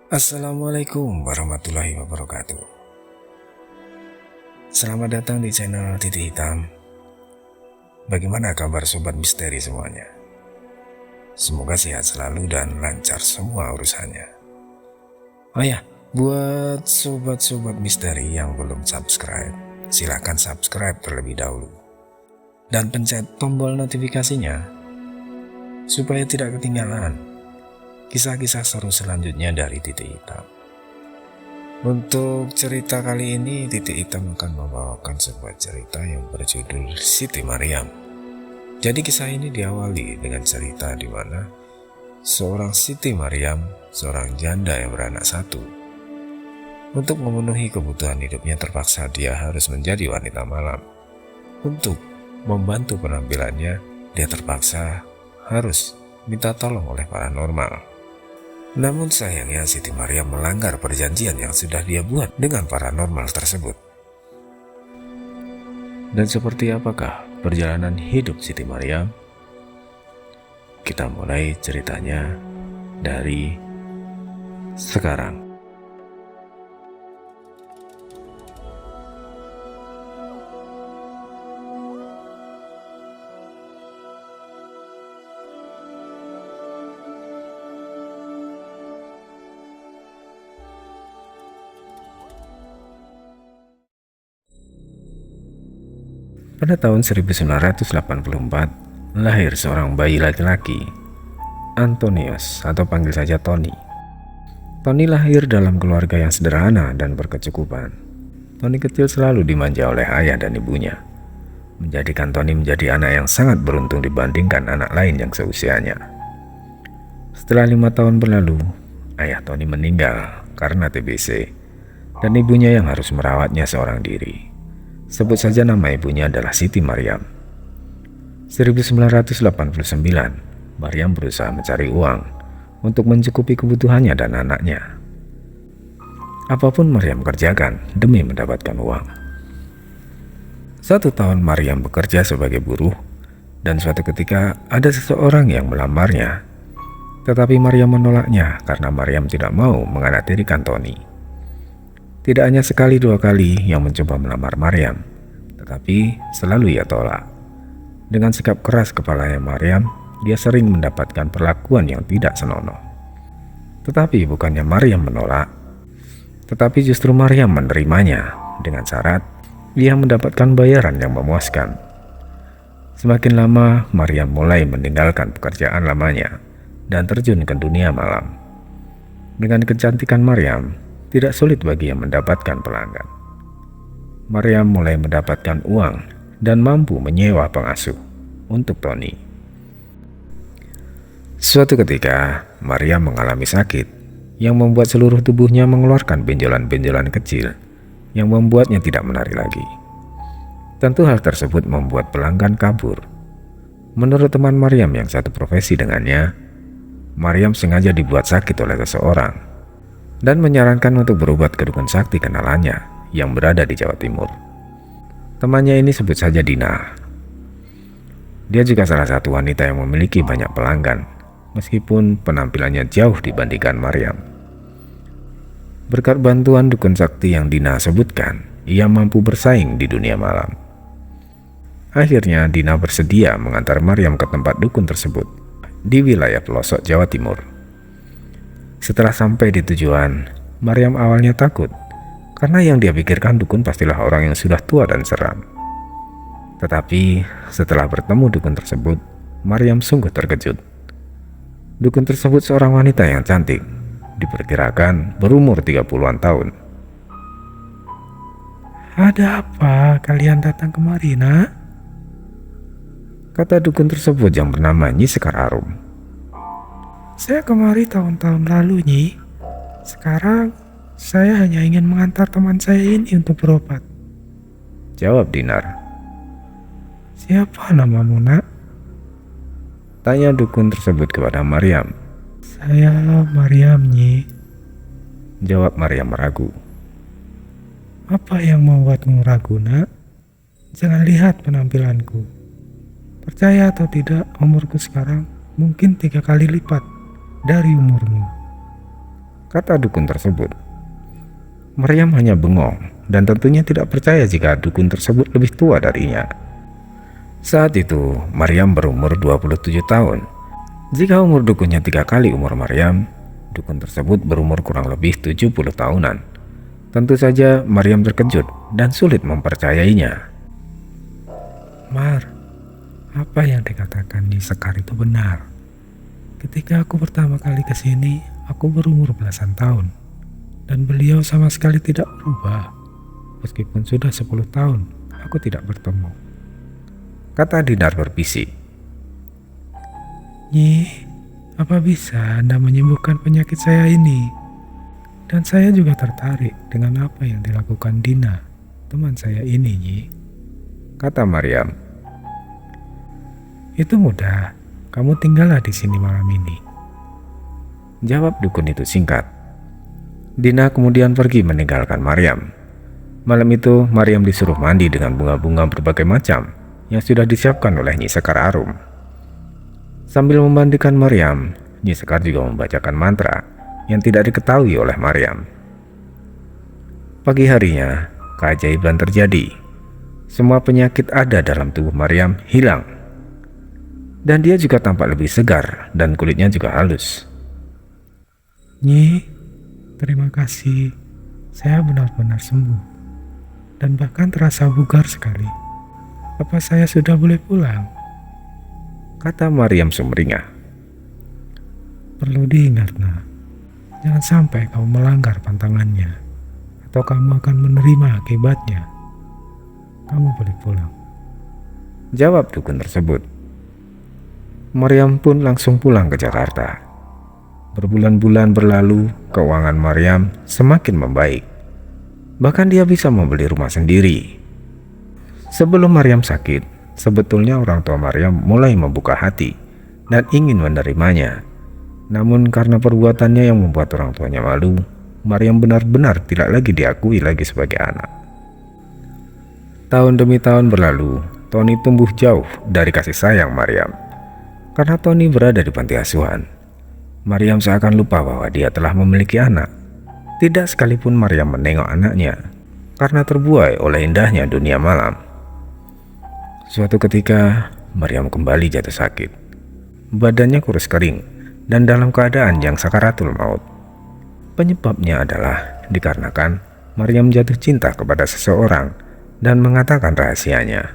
Assalamualaikum warahmatullahi wabarakatuh. Selamat datang di channel Titik Hitam. Bagaimana kabar sobat misteri semuanya? Semoga sehat selalu dan lancar semua urusannya. Oh ya, buat sobat-sobat misteri yang belum subscribe, silahkan subscribe terlebih dahulu dan pencet tombol notifikasinya supaya tidak ketinggalan kisah-kisah seru selanjutnya dari Titik Hitam. Untuk cerita kali ini, Titik Hitam akan membawakan sebuah cerita yang berjudul Siti Maryam. Jadi kisah ini diawali dengan cerita di mana seorang Siti Maryam, seorang janda yang beranak satu. Untuk memenuhi kebutuhan hidupnya terpaksa dia harus menjadi wanita malam. Untuk membantu penampilannya, dia terpaksa harus minta tolong oleh paranormal. Namun sayangnya Siti Maryam melanggar perjanjian yang sudah dia buat dengan paranormal tersebut. Dan seperti apakah perjalanan hidup Siti Maryam? Kita mulai ceritanya dari sekarang. Pada tahun 1984, lahir seorang bayi laki-laki, Antonius atau panggil saja Tony. Tony lahir dalam keluarga yang sederhana dan berkecukupan. Tony kecil selalu dimanja oleh ayah dan ibunya, menjadikan Tony menjadi anak yang sangat beruntung dibandingkan anak lain yang seusianya. Setelah 5 tahun berlalu, ayah Tony meninggal karena TBC, dan ibunya yang harus merawatnya seorang diri. Sebut saja nama ibunya adalah Siti Maryam. 1989, Maryam berusaha mencari uang untuk mencukupi kebutuhannya dan anaknya. Apapun Maryam kerjakan demi mendapatkan uang. 1 tahun Maryam bekerja sebagai buruh, dan suatu ketika ada seseorang yang melamarnya. Tetapi Maryam menolaknya karena Maryam tidak mau menganaktirikan Tony. Tidak hanya sekali 2 kali yang mencoba melamar Maryam, tetapi selalu ia tolak. Dengan sikap keras kepalanya Maryam, dia sering mendapatkan perlakuan yang tidak senonoh. Tetapi bukannya Maryam menolak, tetapi justru Maryam menerimanya dengan syarat ia mendapatkan bayaran yang memuaskan. Semakin lama, Maryam mulai meninggalkan pekerjaan lamanya dan terjun ke dunia malam. Dengan kecantikan Maryam, tidak sulit bagi yang mendapatkan pelanggan. Maryam mulai mendapatkan uang dan mampu menyewa pengasuh untuk Tony. Suatu ketika, Maryam mengalami sakit yang membuat seluruh tubuhnya mengeluarkan benjolan-benjolan kecil yang membuatnya tidak menari lagi. Tentu hal tersebut membuat pelanggan kabur. Menurut teman Maryam yang satu profesi dengannya, Maryam sengaja dibuat sakit oleh seseorang dan menyarankan untuk berobat ke dukun sakti kenalannya yang berada di Jawa Timur. Temannya ini sebut saja Dina. Dia juga salah satu wanita yang memiliki banyak pelanggan, meskipun penampilannya jauh dibandingkan Maryam. Berkat bantuan dukun sakti yang Dina sebutkan, ia mampu bersaing di dunia malam. Akhirnya Dina bersedia mengantar Maryam ke tempat dukun tersebut di wilayah pelosok Jawa Timur. Setelah sampai di tujuan, Maryam awalnya takut karena yang dia pikirkan dukun pastilah orang yang sudah tua dan seram. Tetapi setelah bertemu dukun tersebut, Maryam sungguh terkejut. Dukun tersebut seorang wanita yang cantik, diperkirakan berumur 30-an tahun. "Ada apa kalian datang kemari, nak?" kata dukun tersebut yang bernama Nyi Sekar Arum. "Saya kemari tahun-tahun lalu, Nyi. Sekarang saya hanya ingin mengantar teman saya ini untuk berobat," jawab Dinar. "Siapa namamu, nak?" tanya dukun tersebut kepada Maryam. "Saya Maryam, Nyi." jawab Maryam meragu. "Apa yang membuatmu ragu, nak? Jangan lihat penampilanku. Percaya atau tidak, umurku sekarang mungkin 3 kali lipat dari umurmu." kata dukun tersebut. Maryam hanya bengong dan tentunya tidak percaya jika dukun tersebut lebih tua darinya. Saat itu, Maryam berumur 27 tahun. Jika umur dukunnya 3 kali umur Maryam, dukun tersebut berumur kurang lebih 70 tahunan. Tentu saja Maryam terkejut dan sulit mempercayainya. Mar, apa yang dikatakan Nyi Sekar itu benar. Ketika aku pertama kali ke sini, aku berumur belasan tahun. Dan beliau sama sekali tidak berubah. Meskipun sudah 10 tahun, aku tidak bertemu, kata Dinar berbisik. Nyi, apa bisa Anda menyembuhkan penyakit saya ini? Dan saya juga tertarik dengan apa yang dilakukan Dina, teman saya ini, Nyi, kata Maryam. Itu mudah, kamu tinggallah di sini malam ini, jawab dukun itu singkat. Dina kemudian pergi meninggalkan Maryam. Malam itu Maryam disuruh mandi dengan bunga-bunga berbagai macam yang sudah disiapkan oleh Nyi Sekar Arum. Sambil memandikan Maryam, Nyi Sekar juga membacakan mantra yang tidak diketahui oleh Maryam. Pagi harinya, keajaiban terjadi. Semua penyakit ada dalam tubuh Maryam hilang. Dan dia juga tampak lebih segar dan kulitnya juga halus. Nyi, terima kasih, saya benar-benar sembuh. Dan bahkan terasa bugar sekali. Apa saya sudah boleh pulang? Kata Maryam sumringah. Perlu diingat, nak. Jangan sampai kamu melanggar pantangannya, atau kamu akan menerima akibatnya. Kamu boleh pulang, jawab dukun tersebut. Maryam pun langsung pulang ke Jakarta. Berbulan-bulan berlalu, keuangan Maryam semakin membaik. Bahkan dia bisa membeli rumah sendiri. Sebelum Maryam sakit, sebetulnya orang tua Maryam mulai membuka hati dan ingin menerimanya. Namun karena perbuatannya yang membuat orang tuanya malu, Maryam benar-benar tidak lagi diakui lagi sebagai anak. Tahun demi tahun berlalu, Tony tumbuh jauh dari kasih sayang Maryam. Karena Tony berada di panti asuhan, Maryam seakan lupa bahwa dia telah memiliki anak. Tidak sekalipun Maryam menengok anaknya, karena terbuai oleh indahnya dunia malam. Suatu ketika, Maryam kembali jatuh sakit. Badannya kurus kering, dan dalam keadaan yang sakaratul maut. Penyebabnya adalah dikarenakan Maryam jatuh cinta kepada seseorang dan mengatakan rahasianya.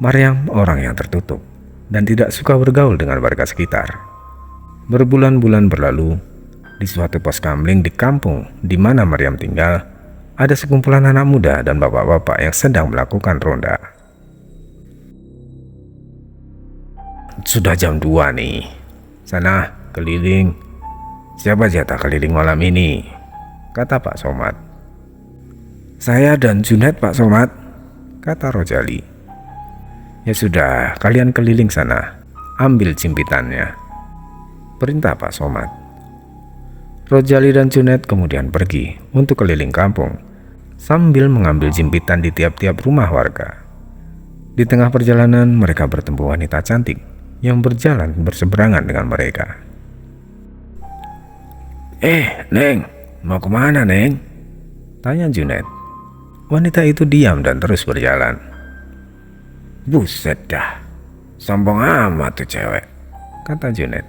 Maryam orang yang tertutup dan tidak suka bergaul dengan warga sekitar. Berbulan-bulan berlalu, di suatu pos kamling di kampung di mana Maryam tinggal, ada sekumpulan anak muda dan bapak-bapak yang sedang melakukan ronda. Sudah jam 2 nih. Sana, keliling. Siapa jatah keliling malam ini? Kata Pak Somad. Saya dan Junet, Pak Somad, kata Rojali. Ya sudah, kalian keliling sana. Ambil jimpitannya, perintah Pak Somad. Rojali dan Junet kemudian pergi untuk keliling kampung sambil mengambil jimpitan di tiap-tiap rumah warga. Di tengah perjalanan mereka bertemu wanita cantik yang berjalan berseberangan dengan mereka. Neng, mau kemana, Neng? Tanya Junet. Wanita itu diam dan terus berjalan. Buset dah, sombong amat tuh cewek, kata Junet.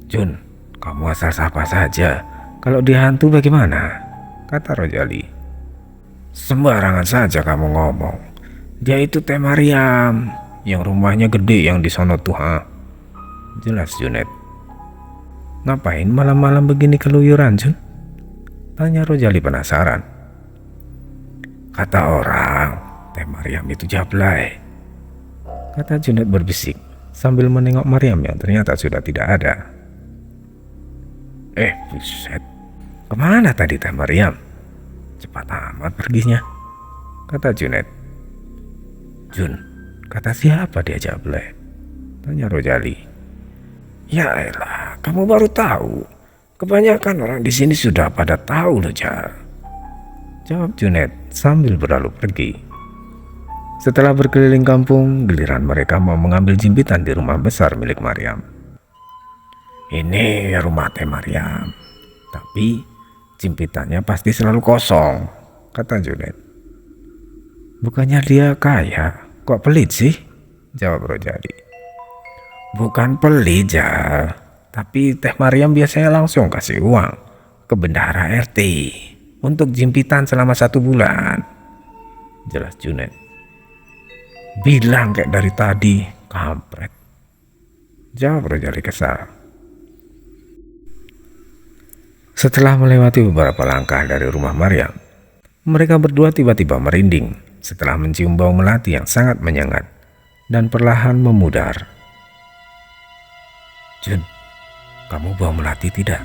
Jun, kamu asal siapa saja, kalau dia hantu bagaimana? Kata Rojali. Sembarangan saja kamu ngomong. Dia itu Teh Maryam, yang rumahnya gede yang di sono tuh, ha? Jelas Junet. Ngapain malam-malam begini keluyuran, Jun? Tanya Rojali penasaran. Kata orang, Teh Maryam itu jablay, kata Junet berbisik sambil menengok Maryam yang ternyata sudah tidak ada. Buset, kemana tadi Teh Maryam? Cepat amat perginya, kata Junet. Jun, kata siapa dia jablay? Tanya Rojali. Ya elah, kamu baru tahu. Kebanyakan orang di sini sudah pada tahu loh, Jar, jawab Junet sambil berlalu pergi. Setelah berkeliling kampung, giliran mereka mau mengambil jimpitan di rumah besar milik Maryam. Ini rumah Teh Maryam, tapi jimpitannya pasti selalu kosong, kata Junet. Bukannya dia kaya, kok pelit sih? Jawab Rojali. Bukan pelit, Jal, tapi Teh Maryam biasanya langsung kasih uang ke bendahara RT untuk jimpitan selama 1 bulan, jelas Junet. Bilang kayak dari tadi, kampret, jawab Rojali kesal. Setelah melewati beberapa langkah dari rumah Maryam, mereka berdua tiba-tiba merinding setelah mencium bau melati yang sangat menyengat dan perlahan memudar. Jun, kamu bau melati tidak?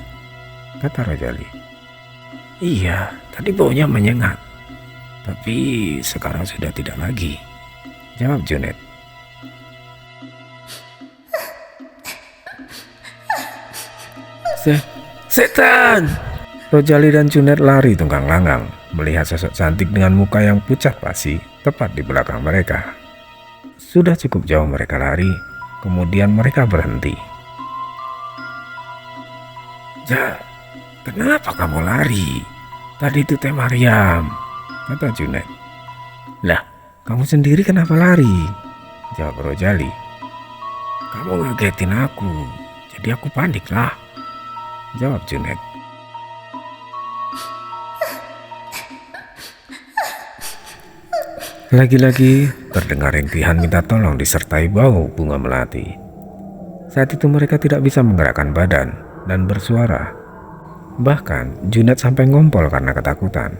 Kata Rojali. Iya, tadi baunya menyengat, tapi sekarang sudah tidak lagi, jawab Junet. Setan! Rojali dan Junet lari tunggang langgang melihat sosok cantik dengan muka yang pucat pasi tepat di belakang mereka. Sudah cukup jauh mereka lari, kemudian mereka berhenti. Ja, kenapa kamu lari? Tadi itu Teh Maryam, kata Junet. Lah, kamu sendiri kenapa lari? Jawab Rojali. Kamu ngagetin aku, jadi aku panik lah, jawab Junet. Lagi-lagi terdengar rintihan minta tolong disertai bau bunga melati. Saat itu mereka tidak bisa menggerakkan badan dan bersuara. Bahkan Junet sampai ngompol karena ketakutan.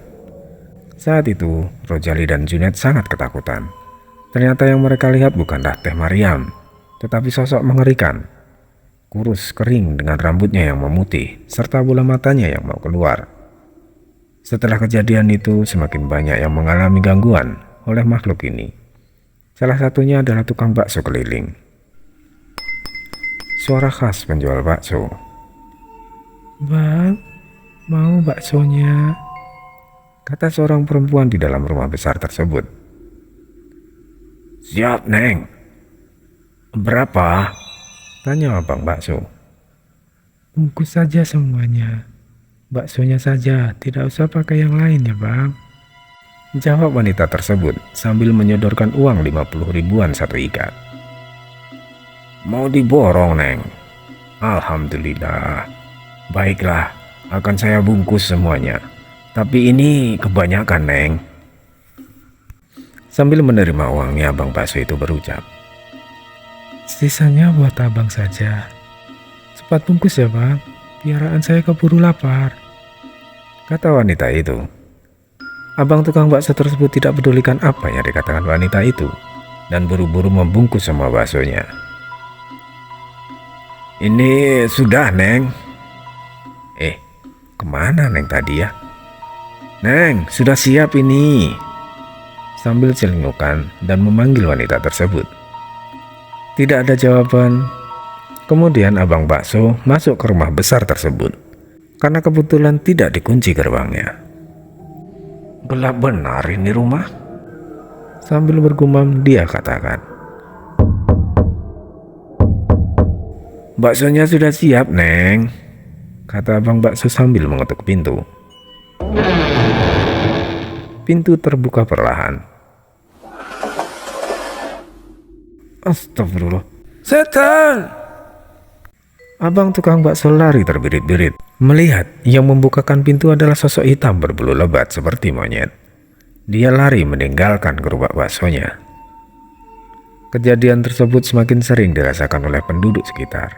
Saat itu Rojali dan Junet sangat ketakutan. Ternyata yang mereka lihat bukanlah Teh Maryam, tetapi sosok mengerikan. Kurus kering dengan rambutnya yang memutih serta bola matanya yang mau keluar. Setelah kejadian itu semakin banyak yang mengalami gangguan oleh makhluk ini. Salah satunya adalah tukang bakso keliling. Suara khas penjual bakso. Bang, mau baksonya? Kata seorang perempuan di dalam rumah besar tersebut. Siap, Neng. Berapa? Tanya abang bakso. Bungkus saja semuanya. Baksonya saja, tidak usah pakai yang lain ya bang, jawab wanita tersebut sambil menyodorkan uang 50 ribuan satu ikat. Mau diborong, Neng? Alhamdulillah. Baiklah, akan saya bungkus semuanya. Tapi ini kebanyakan, Neng. Sambil menerima uangnya, abang bakso itu berucap. Sisanya buat abang saja. Cepat bungkus ya bang, piaraan saya keburu lapar, kata wanita itu. Abang tukang bakso tersebut tidak pedulikan apa yang dikatakan wanita itu dan buru-buru membungkus semua baksonya. Ini sudah, Neng. Kemana Neng tadi ya? Neng, sudah siap ini. Sambil celingukan dan memanggil wanita tersebut. Tidak ada jawaban. Kemudian abang bakso masuk ke rumah besar tersebut karena kebetulan tidak dikunci gerbangnya. Gelap benar ini rumah, sambil bergumam dia katakan. Baksonya sudah siap, Neng, kata abang bakso sambil mengetuk pintu. Pintu terbuka perlahan. Astagfirullah. Setan! Abang tukang bakso lari terbirit-birit melihat yang membukakan pintu adalah sosok hitam berbulu lebat seperti monyet. Dia lari meninggalkan gerobak baksonya. Kejadian tersebut semakin sering dirasakan oleh penduduk sekitar.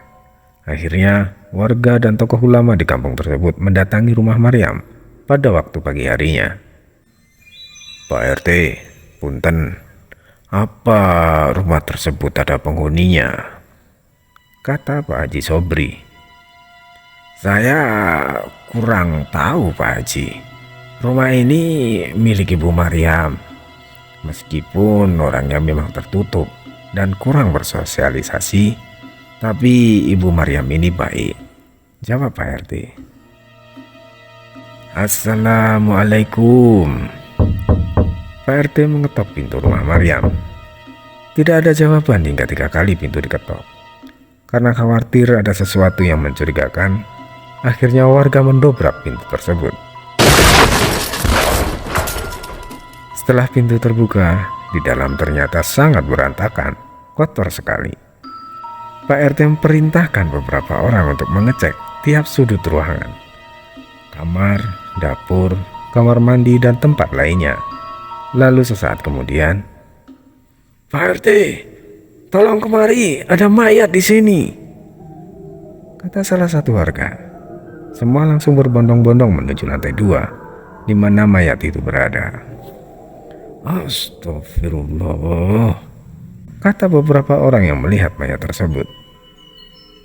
Akhirnya warga dan tokoh ulama di kampung tersebut mendatangi rumah Maryam pada waktu pagi harinya. Pak RT, punten, apa rumah tersebut ada penghuninya? Kata Pak Haji Sobri. Saya kurang tahu Pak Haji. Rumah ini milik Ibu Maryam. Meskipun orangnya memang tertutup dan kurang bersosialisasi, tapi Ibu Maryam ini baik, jawab Pak RT. Assalamualaikum. Pak RT mengetok pintu rumah Maryam. Tidak ada jawaban hingga 3 kali pintu diketok. Karena khawatir ada sesuatu yang mencurigakan, akhirnya warga mendobrak pintu tersebut. Setelah pintu terbuka, di dalam ternyata sangat berantakan, kotor sekali. Pak RT memerintahkan beberapa orang untuk mengecek tiap sudut ruangan, kamar, dapur, kamar mandi, dan tempat lainnya. Lalu sesaat kemudian, "Pak RT, tolong kemari, ada mayat di sini," kata salah satu warga. Semua langsung berbondong-bondong menuju lantai 2, di mana mayat itu berada. "Astagfirullah," kata beberapa orang yang melihat mayat tersebut.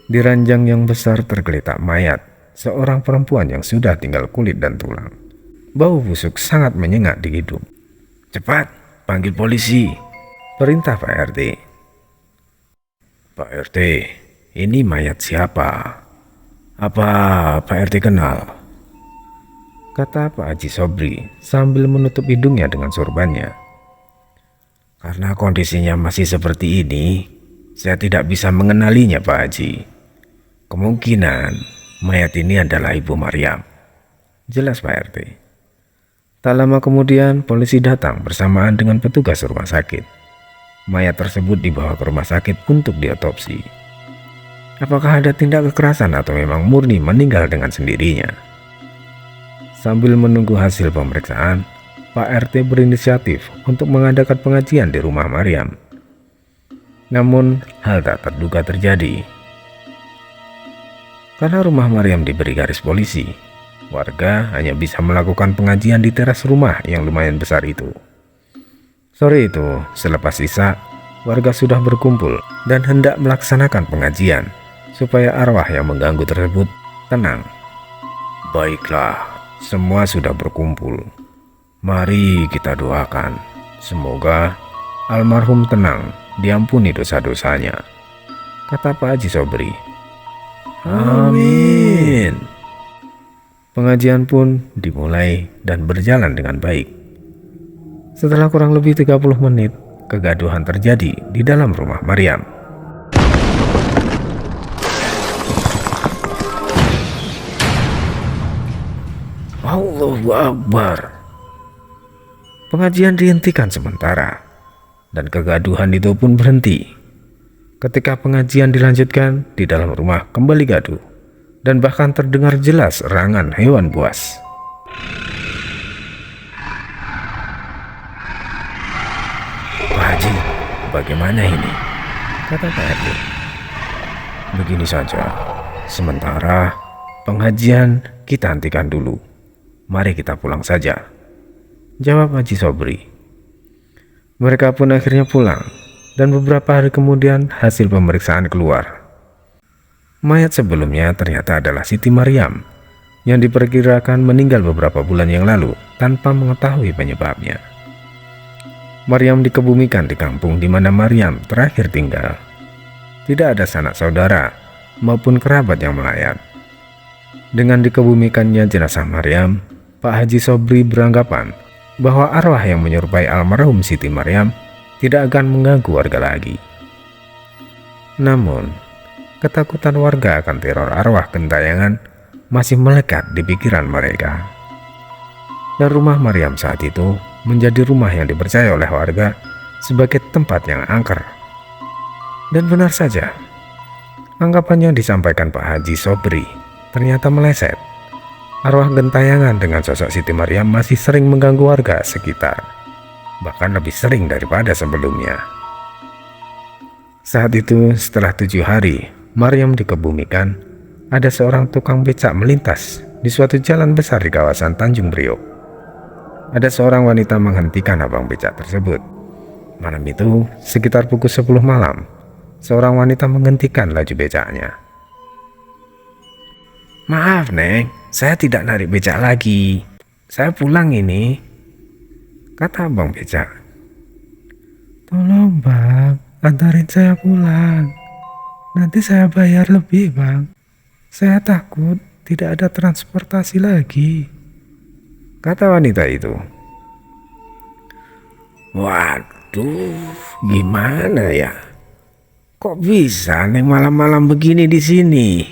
Di ranjang yang besar tergeletak mayat seorang perempuan yang sudah tinggal kulit dan tulang. Bau busuk sangat menyengat di hidung. "Cepat, panggil polisi," perintah Pak RT. "Pak RT, ini mayat siapa? Apa Pak RT kenal?" kata Pak Haji Sobri sambil menutup hidungnya dengan sorbannya. "Karena kondisinya masih seperti ini, saya tidak bisa mengenalinya, Pak Haji. Kemungkinan mayat ini adalah Ibu Maryam," jelas Pak RT. Tak lama kemudian polisi datang bersamaan dengan petugas rumah sakit. Mayat tersebut dibawa ke rumah sakit untuk diotopsi. Apakah ada tindak kekerasan atau memang murni meninggal dengan sendirinya? Sambil menunggu hasil pemeriksaan, Pak RT berinisiatif untuk mengadakan pengajian di rumah Maryam. Namun hal tak terduga terjadi. Karena rumah Maryam diberi garis polisi, warga hanya bisa melakukan pengajian di teras rumah yang lumayan besar itu. Sore itu, selepas isya, warga sudah berkumpul dan hendak melaksanakan pengajian supaya arwah yang mengganggu tersebut tenang. "Baiklah, semua sudah berkumpul. Mari kita doakan. Semoga almarhum tenang, diampuni dosa-dosanya," kata Pak Haji Sobri. "Amin." Pengajian pun dimulai dan berjalan dengan baik. Setelah kurang lebih 30 menit, kegaduhan terjadi di dalam rumah Maryam. Allahu Akbar. Pengajian dihentikan sementara, dan kegaduhan itu pun berhenti. Ketika pengajian dilanjutkan, di dalam rumah kembali gaduh, dan bahkan terdengar jelas erangan hewan buas. "Pak Haji, bagaimana ini?" kata Pak RT. "Begini saja, sementara pengajian kita hentikan dulu. Mari kita pulang saja," jawab Haji Sobri. Mereka pun akhirnya pulang, dan beberapa hari kemudian hasil pemeriksaan keluar. Mayat sebelumnya ternyata adalah Siti Maryam yang diperkirakan meninggal beberapa bulan yang lalu tanpa mengetahui penyebabnya. Maryam dikebumikan di kampung di mana Maryam terakhir tinggal. Tidak ada sanak saudara maupun kerabat yang melayat. Dengan dikebumikannya jenazah Maryam, Pak Haji Sobri beranggapan bahwa arwah yang menyerupai almarhum Siti Maryam tidak akan mengganggu warga lagi. Namun, ketakutan warga akan teror arwah gentayangan masih melekat di pikiran mereka. Dan rumah Maryam saat itu menjadi rumah yang dipercaya oleh warga sebagai tempat yang angker. Dan benar saja, anggapan yang disampaikan Pak Haji Sobri ternyata meleset. Arwah gentayangan dengan sosok Siti Maryam masih sering mengganggu warga sekitar, bahkan lebih sering daripada sebelumnya. Saat itu, setelah 7 hari Maryam dikebumikan, ada seorang tukang becak melintas di suatu jalan besar di kawasan Tanjung Priok. Ada seorang wanita menghentikan abang becak tersebut. Malam itu, sekitar pukul 10 malam, seorang wanita menghentikan laju becaknya. "Maaf, Neng, saya tidak narik becak lagi. Saya pulang ini," kata abang becak. "Tolong bang, antarin saya pulang. Nanti saya bayar lebih bang. Saya takut tidak ada transportasi lagi," kata wanita itu. "Waduh, gimana ya? Kok bisa Neng malam-malam begini di sini?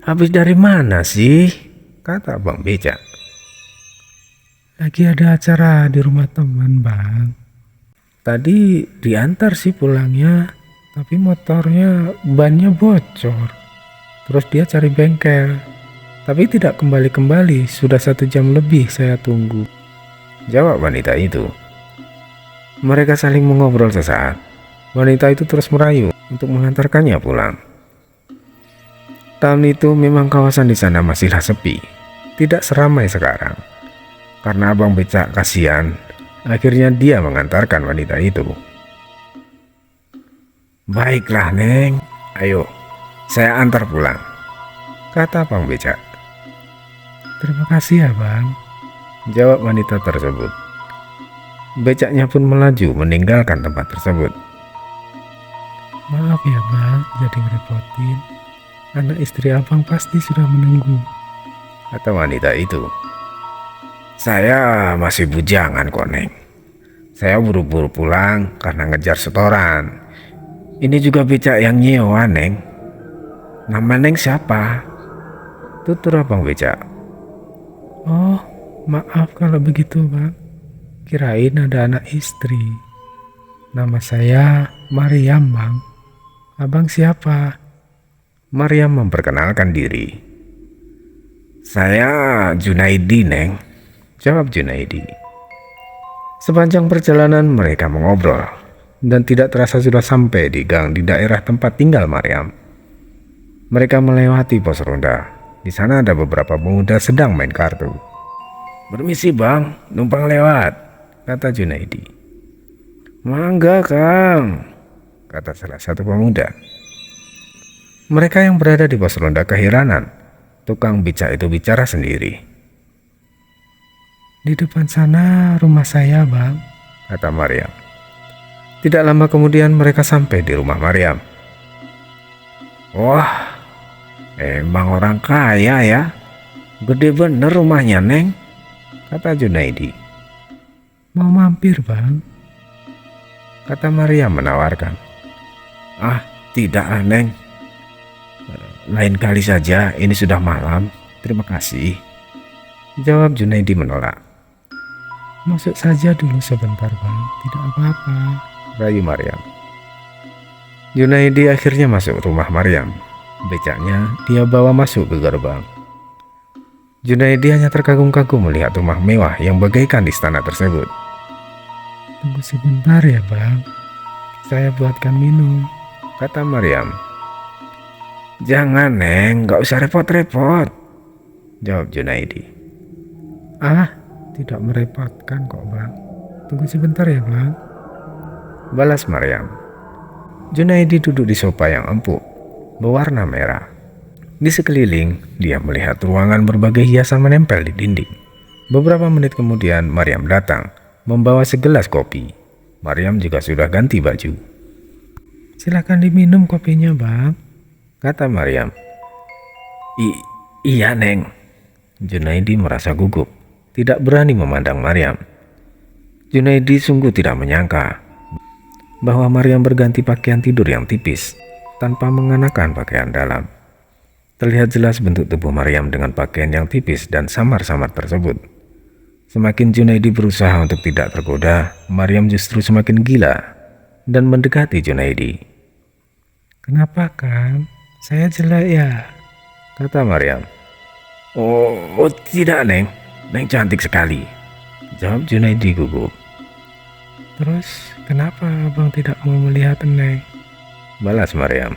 Habis dari mana sih? Kata Bang Becak. Lagi ada acara di rumah teman, Bang. Tadi diantar sih pulangnya, tapi motornya bannya bocor. Terus dia cari bengkel, tapi tidak kembali-kembali. Sudah 1 jam lebih saya tunggu, jawab wanita itu. Mereka saling mengobrol sesaat. Wanita itu terus merayu untuk mengantarkannya pulang. Tahun itu memang kawasan di sana masihlah sepi, tidak seramai sekarang. Karena Abang Becak kasihan, akhirnya dia mengantarkan wanita itu. Baiklah Neng, ayo saya antar pulang, kata Bang Becak. Terima kasih ya Bang, jawab wanita tersebut. Becaknya pun melaju meninggalkan tempat tersebut. Maaf ya Bang, jadi ngerepotin. Anak istri Abang pasti sudah menunggu, kata wanita itu. Saya masih bujangan kok Neng. Saya buru-buru pulang karena ngejar setoran. Ini juga becak yang nyewa Neng. Nama Neng siapa? Tutur Abang Becak. Oh, maaf kalau begitu Bang. Kirain ada anak istri. Nama saya Mariam Bang. Abang siapa? Mariam memperkenalkan diri. Saya Junaidi Neng, jawab Junaidi. Sepanjang perjalanan mereka mengobrol, dan tidak terasa sudah sampai di gang di daerah tempat tinggal Mariam. Mereka melewati pos ronda. Di sana ada beberapa pemuda sedang main kartu. Permisi Bang, numpang lewat, kata Junaidi. Mangga Kang, kata salah satu pemuda. Mereka yang berada di pos ronda keheranan. Tukang becak itu bicara sendiri. Di depan sana rumah saya Bang, kata Mariam. Tidak lama kemudian mereka sampai di rumah Mariam. Wah, emang orang kaya ya. Gede bener rumahnya Neng, kata Junaidi. Mau mampir Bang, kata Mariam menawarkan. Ah, tidak Neng. Lain kali saja, ini sudah malam. Terima kasih, jawab Junaidi menolak. Masuk saja dulu sebentar Bang, tidak apa-apa, rayu Mariam. Junaidi akhirnya masuk rumah Mariam. Becaknya dia bawa masuk ke gerbang. Junaidi hanya terkagum-kagum melihat rumah mewah yang bagaikan istana tersebut. Tunggu sebentar ya Bang, saya buatkan minum, kata Mariam. Jangan Neng, gak usah repot-repot, jawab Junaidi. Ah, tidak merepotkan kok Bang, tunggu sebentar ya Bang, balas Mariam. Junaidi duduk di sofa yang empuk, berwarna merah. Di sekeliling, dia melihat ruangan berbagai hiasan menempel di dinding. Beberapa menit kemudian, Mariam datang, membawa segelas kopi. Mariam juga sudah ganti baju. Silakan diminum kopinya Bang, kata Mariam. Iya Neng. Junaidi merasa gugup, tidak berani memandang Mariam. Junaidi sungguh tidak menyangka bahwa Mariam berganti pakaian tidur yang tipis tanpa mengenakan pakaian dalam. Terlihat jelas bentuk tubuh Mariam dengan pakaian yang tipis dan samar-samar tersebut. Semakin Junaidi berusaha untuk tidak tergoda, Mariam justru semakin gila dan mendekati Junaidi. Kenapa Kang? Saya jelek ya? Kata Mariam. Oh tidak Neng, Neng cantik sekali, jawab Junaidi gugup. Terus kenapa Abang tidak mau melihat Neng? Balas Mariam.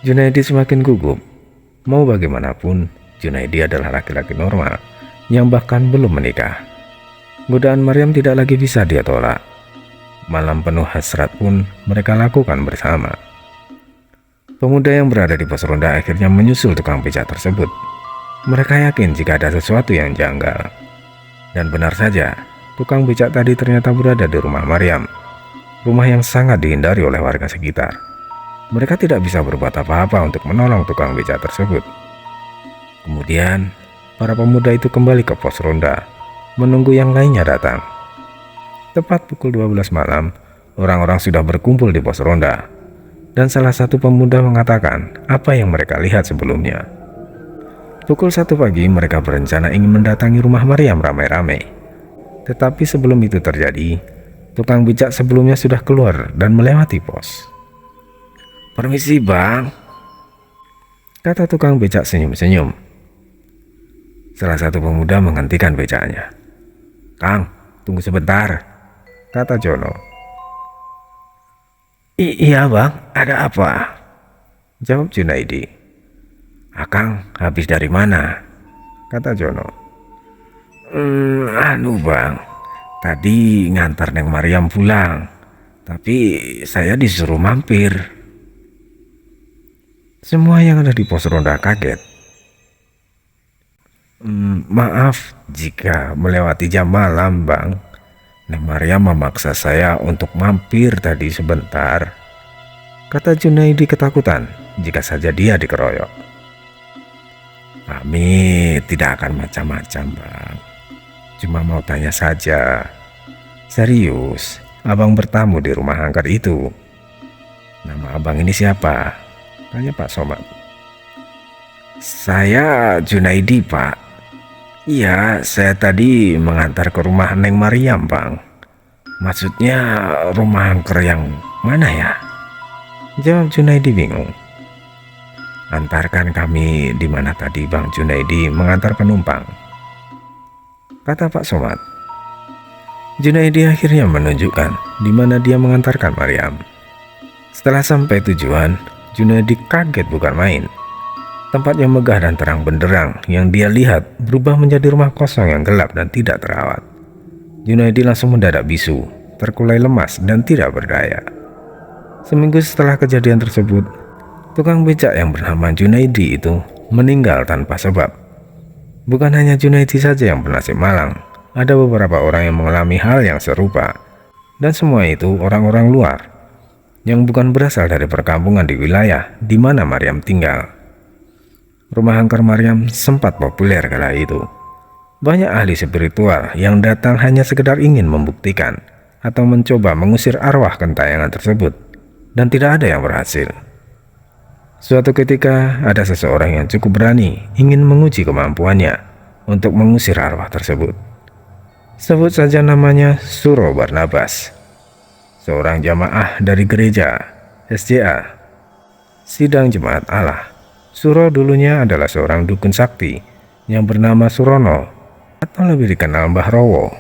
Junaidi semakin gugup. Mau bagaimanapun, Junaidi adalah laki-laki normal yang bahkan belum menikah. Godaan Mariam tidak lagi bisa dia tolak. Malam penuh hasrat pun mereka lakukan bersama. Pemuda yang berada di pos ronda akhirnya menyusul tukang becak tersebut. Mereka yakin jika ada sesuatu yang janggal. Dan benar saja, tukang becak tadi ternyata berada di rumah Mariam. Rumah yang sangat dihindari oleh warga sekitar. Mereka tidak bisa berbuat apa-apa untuk menolong tukang becak tersebut. Kemudian, para pemuda itu kembali ke pos ronda, menunggu yang lainnya datang. Tepat pukul 12 malam, orang-orang sudah berkumpul di pos ronda. dan salah satu pemuda mengatakan apa yang mereka lihat sebelumnya. Pukul 1 pagi mereka berencana ingin mendatangi rumah Maryam ramai-ramai. Tetapi sebelum itu terjadi, tukang becak sebelumnya sudah keluar dan melewati pos. "Permisi bang," kata tukang becak senyum-senyum. Salah satu pemuda menghentikan becaknya. "Kang, tunggu sebentar," kata Jono. Iya bang, ada apa?" jawab Junaidi. "Akang habis dari mana?" kata Jono. Anu bang, tadi ngantar Neng Maryam pulang, tapi saya disuruh mampir." Semua yang ada di pos ronda kaget. Maaf jika melewati jam malam bang. Neng Maryam memaksa saya untuk mampir tadi sebentar," kata Junaidi ketakutan jika saja dia dikeroyok. "Kami tidak akan macam-macam bang, cuma mau tanya saja. Serius, abang bertamu di rumah angker itu. Nama abang ini siapa?" tanya Pak Somad. "Saya Junaidi pak. Iya, saya tadi mengantar ke rumah Neng Maryam bang. Maksudnya rumah angker yang mana ya?" jawab Junaidi bingung. "Antarkan kami di mana tadi bang Junaidi mengantar penumpang," kata Pak Somad. Junaidi akhirnya menunjukkan di mana dia mengantarkan Maryam. Setelah sampai tujuan, Junaidi kaget bukan main. Tempat yang megah dan terang benderang yang dia lihat berubah menjadi rumah kosong yang gelap dan tidak terawat. Junaidi langsung mendadak bisu, terkulai lemas dan tidak berdaya. Seminggu setelah kejadian tersebut, tukang becak yang bernama Junaidi itu meninggal tanpa sebab. Bukan hanya Junaidi saja yang bernasib malang, ada beberapa orang yang mengalami hal yang serupa. Dan semua itu orang-orang luar, yang bukan berasal dari perkampungan di wilayah di mana Maryam tinggal. Rumah angker Maryam sempat populer kala itu. Banyak ahli spiritual yang datang hanya sekedar ingin membuktikan atau mencoba mengusir arwah gentayangan tersebut, dan tidak ada yang berhasil. Suatu ketika ada seseorang yang cukup berani ingin menguji kemampuannya untuk mengusir arwah tersebut. Sebut saja namanya Suro Barnabas, seorang jamaah dari gereja SJA, Sidang Jemaat Allah. Suro dulunya adalah seorang dukun sakti yang bernama Surono, atau lebih dikenal Mbah Rowo.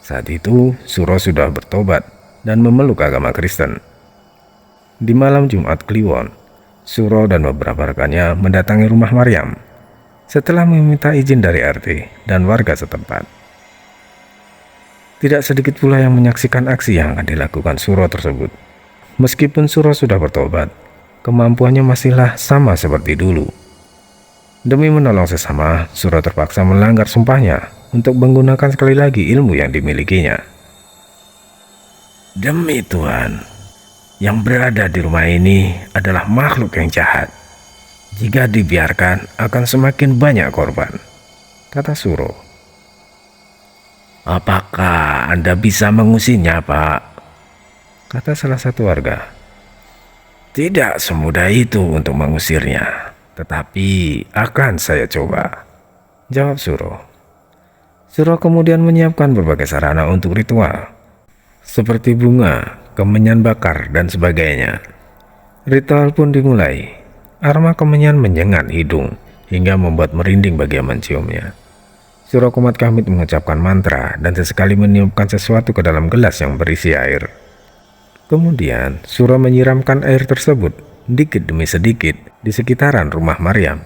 Saat itu Suro sudah bertobat dan memeluk agama Kristen. Di malam Jumat Kliwon, Suro dan beberapa rekannya mendatangi rumah Maryam setelah meminta izin dari RT dan warga setempat. Tidak sedikit pula yang menyaksikan aksi yang akan dilakukan Suro tersebut. Meskipun Suro sudah bertobat, kemampuannya masihlah sama seperti dulu. Demi menolong sesama, Suro terpaksa melanggar sumpahnya untuk menggunakan sekali lagi ilmu yang dimilikinya. "Demi Tuhan, yang berada di rumah ini adalah makhluk yang jahat. Jika dibiarkan akan semakin banyak korban," kata Suro. "Apakah Anda bisa mengusirnya, Pak?" kata salah satu warga. "Tidak semudah itu untuk mengusirnya, tetapi akan saya coba," jawab Suro. Suro kemudian menyiapkan berbagai sarana untuk ritual, seperti bunga, kemenyan bakar, dan sebagainya. Ritual pun dimulai. Aroma kemenyan menyengat hidung hingga membuat merinding bagi yang menciumnya. Suro Kumat Kamit mengucapkan mantra dan sesekali meniupkan sesuatu ke dalam gelas yang berisi air. Kemudian Suro menyiramkan air tersebut dikit demi sedikit di sekitaran rumah Maryam.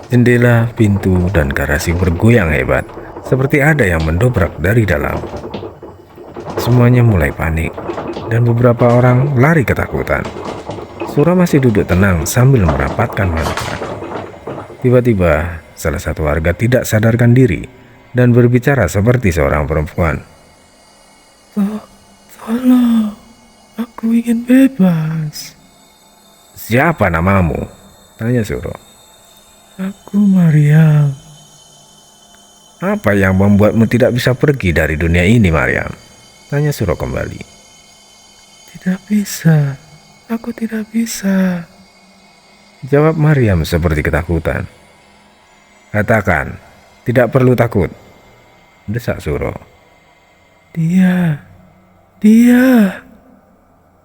Jendela, pintu, dan garasi bergoyang hebat, seperti ada yang mendobrak dari dalam. Semuanya mulai panik, dan beberapa orang lari ketakutan. Suro masih duduk tenang sambil merapatkan mantra. Tiba-tiba, salah satu warga tidak sadarkan diri dan berbicara seperti seorang perempuan. Tolong, aku ingin bebas." "Siapa namamu?" tanya Suro. "Aku Maryam." "Apa yang membuatmu tidak bisa pergi dari dunia ini, Maryam?" tanya Suro kembali. Tidak bisa, aku tidak bisa. Jawab Maryam seperti ketakutan. Katakan, tidak perlu takut, desak Suro. Dia,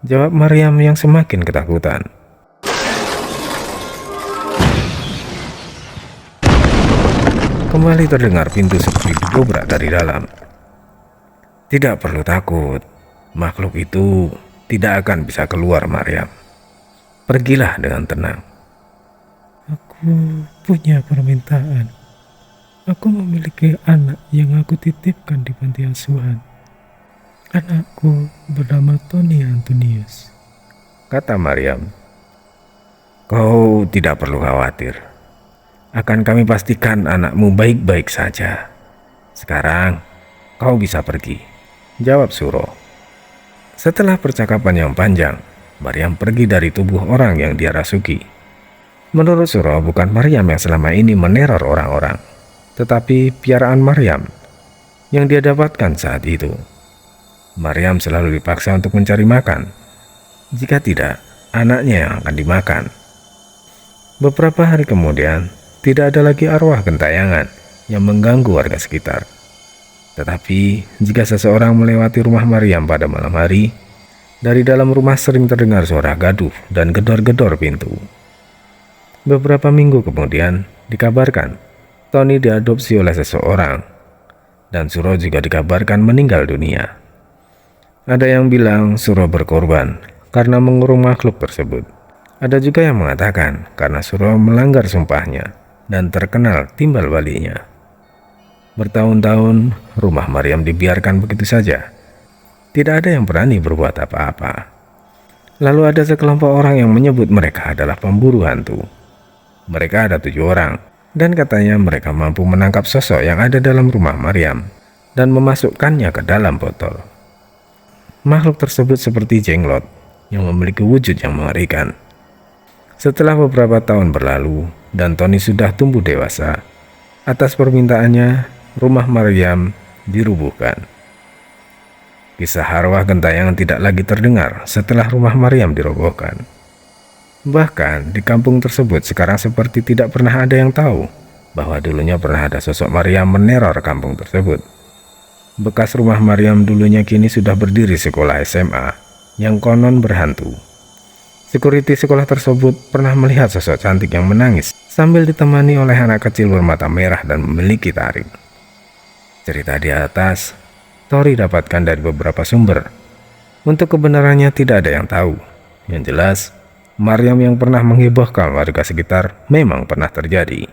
Jawab Maryam yang semakin ketakutan. Kembali terdengar pintu seperti didobrak dari dalam. Tidak perlu takut, makhluk itu tidak akan bisa keluar, Maryam. Pergilah dengan tenang. Aku punya permintaan. Aku memiliki anak yang aku titipkan di panti asuhan. Anakku bernama Tony Antonius, Kata Maryam. Kau tidak perlu khawatir. Akan kami pastikan anakmu baik-baik saja. Sekarang kau bisa pergi, jawab Suro. Setelah percakapan yang panjang, Maryam pergi dari tubuh orang yang dia rasuki. Menurut Suro, bukan Maryam yang selama ini meneror orang-orang, tetapi piaraan Maryam yang dia dapatkan saat itu. Maryam selalu dipaksa untuk mencari makan. Jika tidak, anaknya yang akan dimakan. Beberapa hari kemudian, tidak ada lagi arwah gentayangan yang mengganggu warga sekitar. Tetapi, jika seseorang melewati rumah Maryam pada malam hari, dari dalam rumah sering terdengar suara gaduh dan gedor-gedor pintu. Beberapa minggu kemudian, dikabarkan Tony diadopsi oleh seseorang, dan Suro juga dikabarkan meninggal dunia. Ada yang bilang Suro berkorban karena mengurung makhluk tersebut. Ada juga yang mengatakan karena Suro melanggar sumpahnya dan terkenal timbal baliknya. Bertahun-tahun rumah Maryam dibiarkan begitu saja. Tidak ada yang berani berbuat apa-apa. Lalu ada sekelompok orang yang menyebut mereka adalah pemburu hantu. Mereka ada 7 orang, dan katanya mereka mampu menangkap sosok yang ada dalam rumah Maryam dan memasukkannya ke dalam botol. Makhluk tersebut seperti jenglot yang memiliki wujud yang mengerikan. Setelah beberapa tahun berlalu dan Tony sudah tumbuh dewasa, atas permintaannya rumah Maryam dirubuhkan. Kisah arwah gentayangan tidak lagi terdengar setelah rumah Maryam dirobohkan. Bahkan di kampung tersebut sekarang seperti tidak pernah ada yang tahu bahwa dulunya pernah ada sosok Maryam meneror kampung tersebut. Bekas rumah Maryam dulunya kini sudah berdiri sekolah SMA yang konon berhantu. Sekuriti sekolah tersebut pernah melihat sosok cantik yang menangis sambil ditemani oleh anak kecil bermata merah dan memiliki taring. Cerita di atas Tori dapatkan dari beberapa sumber. Untuk kebenarannya tidak ada yang tahu. Yang jelas, Maryam yang pernah menghebohkan warga sekitar memang pernah terjadi.